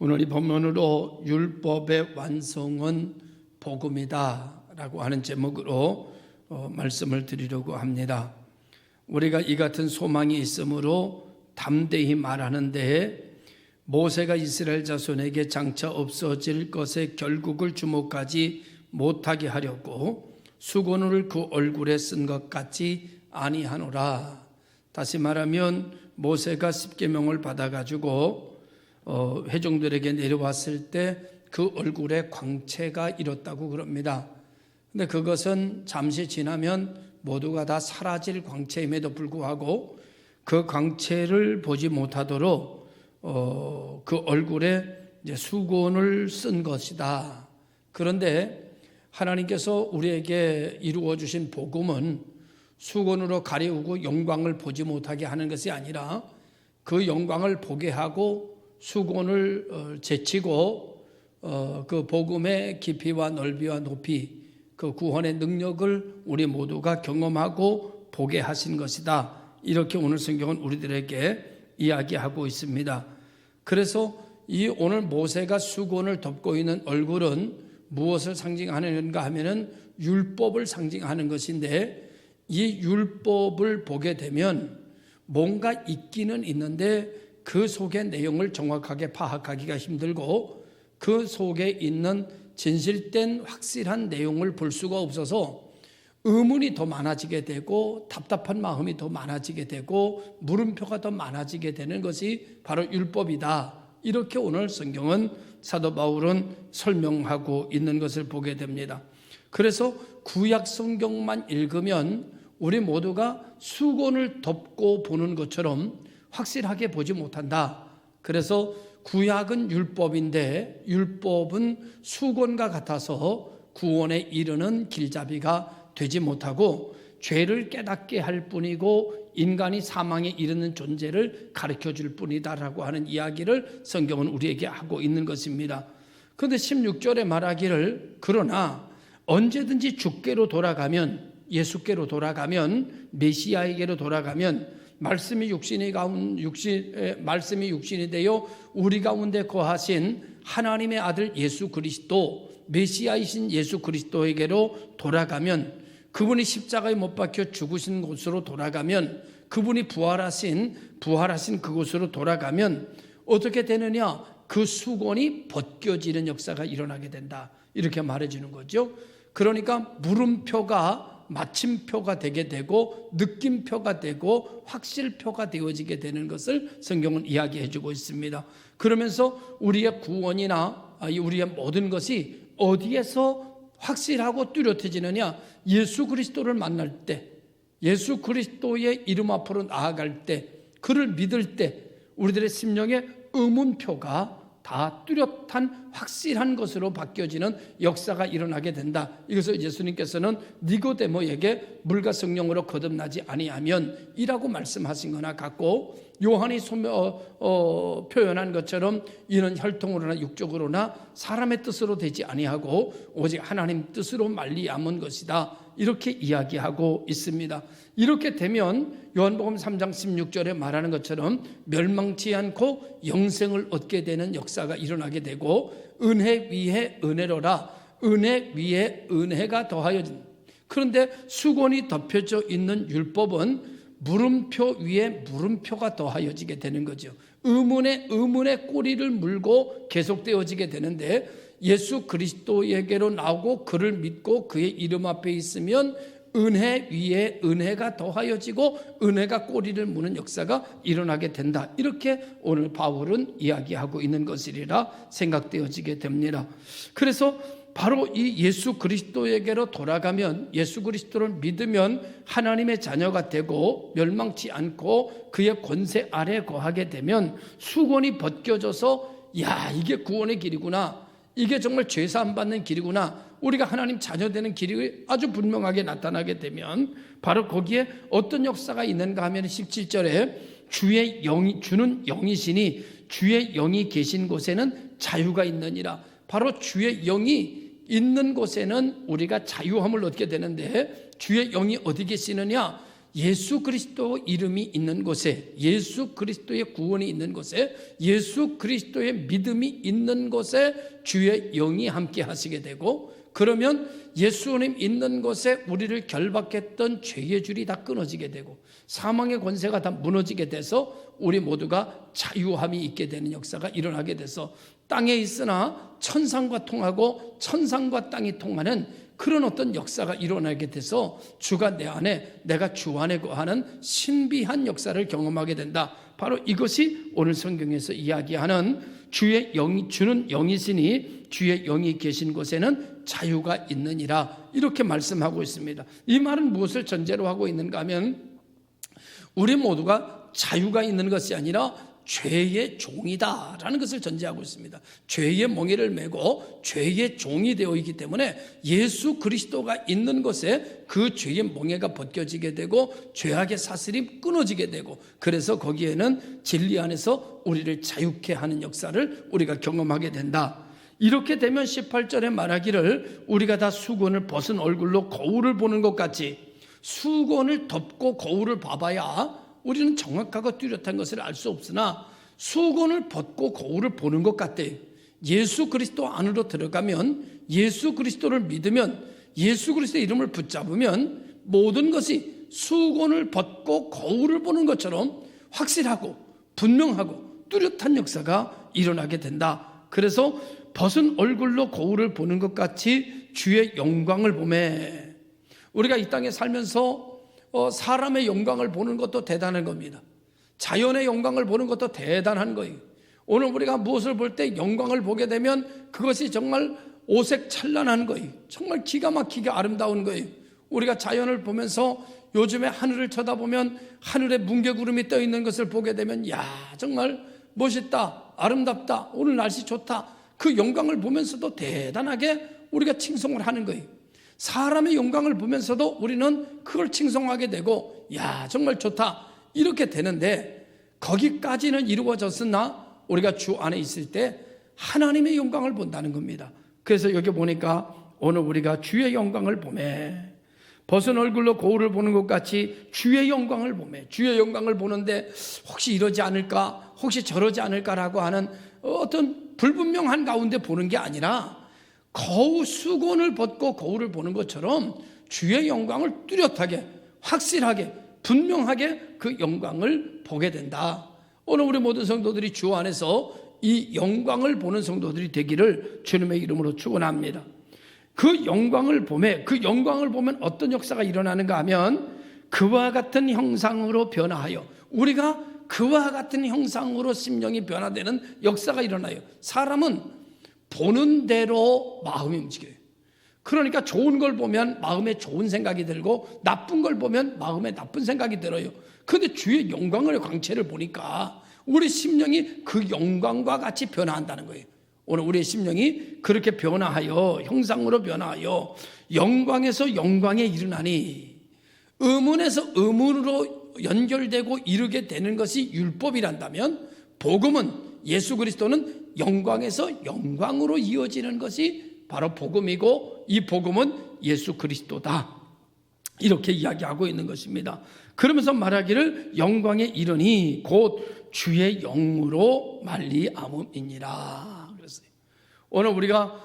오늘 이 본문으로 율법의 완성은 복음이다 라고 하는 제목으로 말씀을 드리려고 합니다. 우리가 이 같은 소망이 있으므로 담대히 말하는데 모세가 이스라엘 자손에게 장차 없어질 것의 결국을 주목하지 못하게 하려고 수건을 그 얼굴에 쓴 것 같지 아니하노라. 다시 말하면 모세가 십계명을 받아가지고 회종들에게 내려왔을 때 그 얼굴에 광채가 일었다고 그럽니다. 근데 그것은 잠시 지나면 모두가 다 사라질 광채임에도 불구하고 그 광채를 보지 못하도록 그 얼굴에 이제 수건을 쓴 것이다. 그런데 하나님께서 우리에게 이루어 주신 복음은 수건으로 가리우고 영광을 보지 못하게 하는 것이 아니라 그 영광을 보게 하고 수건을 제치고 그 복음의 깊이와 넓이와 높이, 그 구원의 능력을 우리 모두가 경험하고 보게 하신 것이다. 이렇게 오늘 성경은 우리들에게 이야기하고 있습니다. 그래서 이 오늘 모세가 수건을 덮고 있는 얼굴은 무엇을 상징하는가 하면은 율법을 상징하는 것인데, 이 율법을 보게 되면 뭔가 있기는 있는데 그 속의 내용을 정확하게 파악하기가 힘들고 그 속에 있는 진실된 확실한 내용을 볼 수가 없어서 의문이 더 많아지게 되고 답답한 마음이 더 많아지게 되고 물음표가 더 많아지게 되는 것이 바로 율법이다. 이렇게 오늘 성경은 사도 바울은 설명하고 있는 것을 보게 됩니다. 그래서 구약 성경만 읽으면 우리 모두가 수건을 덮고 보는 것처럼 확실하게 보지 못한다. 그래서 구약은 율법인데 율법은 수건과 같아서 구원에 이르는 길잡이가 되지 못하고 죄를 깨닫게 할 뿐이고 인간이 사망에 이르는 존재를 가르쳐 줄 뿐이다라고 하는 이야기를 성경은 우리에게 하고 있는 것입니다. 그런데 16절에 말하기를 그러나 언제든지 주께로 돌아가면, 예수께로 돌아가면, 메시아에게로 돌아가면 말씀이 육신이 되어 우리 가운데 거하신 하나님의 아들 예수 그리스도, 메시아이신 예수 그리스도에게로 돌아가면, 그분이 십자가에 못 박혀 죽으신 곳으로 돌아가면, 그분이 부활하신 그곳으로 돌아가면 어떻게 되느냐? 그 수건이 벗겨지는 역사가 일어나게 된다. 이렇게 말해주는 거죠. 그러니까 물음표가 마침표가 되게 되고 느낌표가 되고 확실표가 되어지게 되는 것을 성경은 이야기해 주고 있습니다. 그러면서 우리의 구원이나 우리의 모든 것이 어디에서 확실하고 뚜렷해지느냐? 예수 그리스도를 만날 때, 예수 그리스도의 이름 앞으로 나아갈 때, 그를 믿을 때 우리들의 심령의 의문표가 다 뚜렷한 확실한 것으로 바뀌어지는 역사가 일어나게 된다. 이것을 예수님께서는 니고데모에게 물과 성령으로 거듭나지 아니하면 이라고 말씀하신 거나 같고, 요한이 표현한 것처럼 이는 혈통으로나 육적으로나 사람의 뜻으로 되지 아니하고 오직 하나님 뜻으로 말미암은 것이다. 이렇게 이야기하고 있습니다. 이렇게 되면 요한복음 3장 16절에 말하는 것처럼 멸망치 않고 영생을 얻게 되는 역사가 일어나게 되고, 은혜 위에 은혜로라, 은혜 위에 은혜가 더하여진. 그런데 수건이 덮여져 있는 율법은 물음표 위에 물음표가 더하여지게 되는 거죠. 의문에 꼬리를 물고 계속되어지게 되는데, 예수 그리스도에게로 나오고 그를 믿고 그의 이름 앞에 있으면 은혜 위에 은혜가 더하여지고 은혜가 꼬리를 무는 역사가 일어나게 된다. 이렇게 오늘 바울은 이야기하고 있는 것이리라 생각되어지게 됩니다. 그래서 바로 이 예수 그리스도에게로 돌아가면, 예수 그리스도를 믿으면 하나님의 자녀가 되고 멸망치 않고 그의 권세 아래 거하게 되면 수건이 벗겨져서 야, 이게 구원의 길이구나, 이게 정말 죄사함 받는 길이구나, 우리가 하나님 자녀 되는 길이 아주 분명하게 나타나게 되면 바로 거기에 어떤 역사가 있는가 하면 17절에 주는 영이시니 주의 영이 계신 곳에는 자유가 있느니라. 바로 주의 영이 있는 곳에는 우리가 자유함을 얻게 되는데, 주의 영이 어디 계시느냐? 예수 그리스도 이름이 있는 곳에, 예수 그리스도의 구원이 있는 곳에, 예수 그리스도의 믿음이 있는 곳에 주의 영이 함께 하시게 되고, 그러면 예수님 있는 곳에 우리를 결박했던 죄의 줄이 다 끊어지게 되고 사망의 권세가 다 무너지게 돼서 우리 모두가 자유함이 있게 되는 역사가 일어나게 돼서 땅에 있으나 천상과 통하고 천상과 땅이 통하는 그런 어떤 역사가 일어나게 돼서 주가 내 안에, 내가 주 안에 거하는 신비한 역사를 경험하게 된다. 바로 이것이 오늘 성경에서 이야기하는 주의 영이, 주는 영이시니 주의 영이 계신 곳에는 자유가 있느니라, 이렇게 말씀하고 있습니다. 이 말은 무엇을 전제로 하고 있는가 하면 우리 모두가 자유가 있는 것이 아니라 죄의 종이다라는 것을 전제하고 있습니다. 죄의 멍에를 메고 죄의 종이 되어 있기 때문에 예수 그리스도가 있는 곳에 그 죄의 멍에가 벗겨지게 되고 죄악의 사슬이 끊어지게 되고, 그래서 거기에는 진리 안에서 우리를 자유케 하는 역사를 우리가 경험하게 된다. 이렇게 되면 18절에 말하기를 우리가 다 수건을 벗은 얼굴로 거울을 보는 것 같이, 수건을 덮고 거울을 봐봐야 우리는 정확하고 뚜렷한 것을 알 수 없으나 수건을 벗고 거울을 보는 것 같아요. 예수 그리스도 안으로 들어가면, 예수 그리스도를 믿으면, 예수 그리스도의 이름을 붙잡으면 모든 것이 수건을 벗고 거울을 보는 것처럼 확실하고 분명하고 뚜렷한 역사가 일어나게 된다. 그래서 벗은 얼굴로 거울을 보는 것 같이 주의 영광을 보매, 우리가 이 땅에 살면서 사람의 영광을 보는 것도 대단한 겁니다. 자연의 영광을 보는 것도 대단한 거예요. 오늘 우리가 무엇을 볼 때 영광을 보게 되면 그것이 정말 오색찬란한 거예요. 정말 기가 막히게 아름다운 거예요. 우리가 자연을 보면서 요즘에 하늘을 쳐다보면 하늘에 뭉게구름이 떠 있는 것을 보게 되면 야, 정말 멋있다, 아름답다, 오늘 날씨 좋다, 그 영광을 보면서도 대단하게 우리가 칭송을 하는 거예요. 사람의 영광을 보면서도 우리는 그걸 칭송하게 되고 야, 정말 좋다, 이렇게 되는데, 거기까지는 이루어졌으나 우리가 주 안에 있을 때 하나님의 영광을 본다는 겁니다. 그래서 여기 보니까 오늘 우리가 주의 영광을 보매, 벗은 얼굴로 거울을 보는 것 같이 주의 영광을 보매, 주의 영광을 보는데 혹시 이러지 않을까, 혹시 저러지 않을까라고 하는 어떤 불분명한 가운데 보는 게 아니라 거울, 수건을 벗고 거울을 보는 것처럼 주의 영광을 뚜렷하게, 확실하게, 분명하게 그 영광을 보게 된다. 오늘 우리 모든 성도들이 주 안에서 이 영광을 보는 성도들이 되기를 주님의 이름으로 축원합니다. 그 영광을 보매, 그 영광을 보면 어떤 역사가 일어나는가 하면 그와 같은 형상으로 변화하여, 우리가 그와 같은 형상으로 심령이 변화되는 역사가 일어나요. 사람은 보는 대로 마음이 움직여요. 그러니까 좋은 걸 보면 마음에 좋은 생각이 들고 나쁜 걸 보면 마음에 나쁜 생각이 들어요. 그런데 주의 영광을, 광채를 보니까 우리 심령이 그 영광과 같이 변화한다는 거예요. 오늘 우리의 심령이 그렇게 변화하여, 형상으로 변화하여 영광에서 영광에 이르나니, 의문에서 의문으로 연결되고 이르게 되는 것이 율법이란다면, 복음은, 예수 그리스도는 영광에서 영광으로 이어지는 것이 바로 복음이고, 이 복음은 예수 그리스도다, 이렇게 이야기하고 있는 것입니다. 그러면서 말하기를 영광에 이르니 곧 주의 영으로 말리암음이니라 그랬어요. 오늘 우리가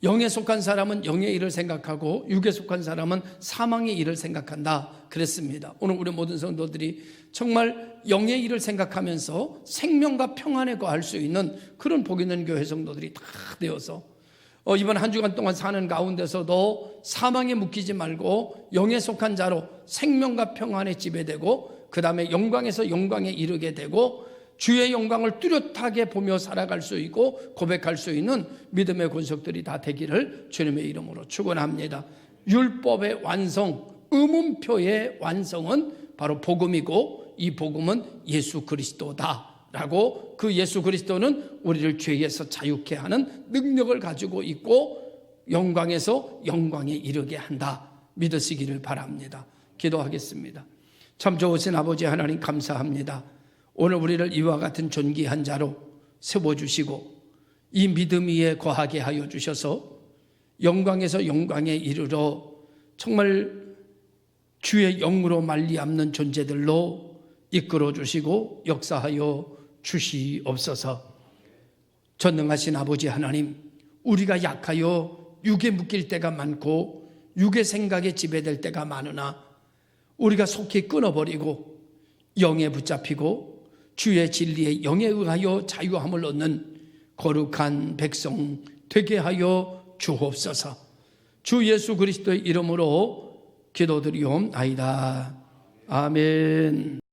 영에 속한 사람은 영의 일을 생각하고 육에 속한 사람은 사망의 일을 생각한다 그랬습니다. 오늘 우리 모든 성도들이 정말 영의 일을 생각하면서 생명과 평안에 거할 수 있는 그런 복 있는 교회 성도들이 다 되어서 이번 한 주간 동안 사는 가운데서도 사망에 묶이지 말고 영에 속한 자로 생명과 평안에 지배되고, 그 다음에 영광에서 영광에 이르게 되고 주의 영광을 뚜렷하게 보며 살아갈 수 있고 고백할 수 있는 믿음의 권속들이 다 되기를 주님의 이름으로 축원합니다. 율법의 완성, 의문표의 완성은 바로 복음이고, 이 복음은 예수 그리스도다 라고, 그 예수 그리스도는 우리를 죄에서 자유케 하는 능력을 가지고 있고 영광에서 영광에 이르게 한다, 믿으시기를 바랍니다. 기도하겠습니다. 참 좋으신 아버지 하나님, 감사합니다. 오늘 우리를 이와 같은 존귀한 자로 세워주시고 이 믿음 위에 거하게 하여 주셔서 영광에서 영광에 이르러 정말 주의 영으로 말리암는 존재들로 이끌어 주시고 역사하여 주시옵소서. 전능하신 아버지 하나님, 우리가 약하여 육에 묶일 때가 많고 육의 생각에 지배될 때가 많으나 우리가 속히 끊어버리고 영에 붙잡히고 주의 진리에 영에 의하여 자유함을 얻는 거룩한 백성 되게 하여 주옵소서. 주 예수 그리스도의 이름으로 기도드리옵나이다. 아멘.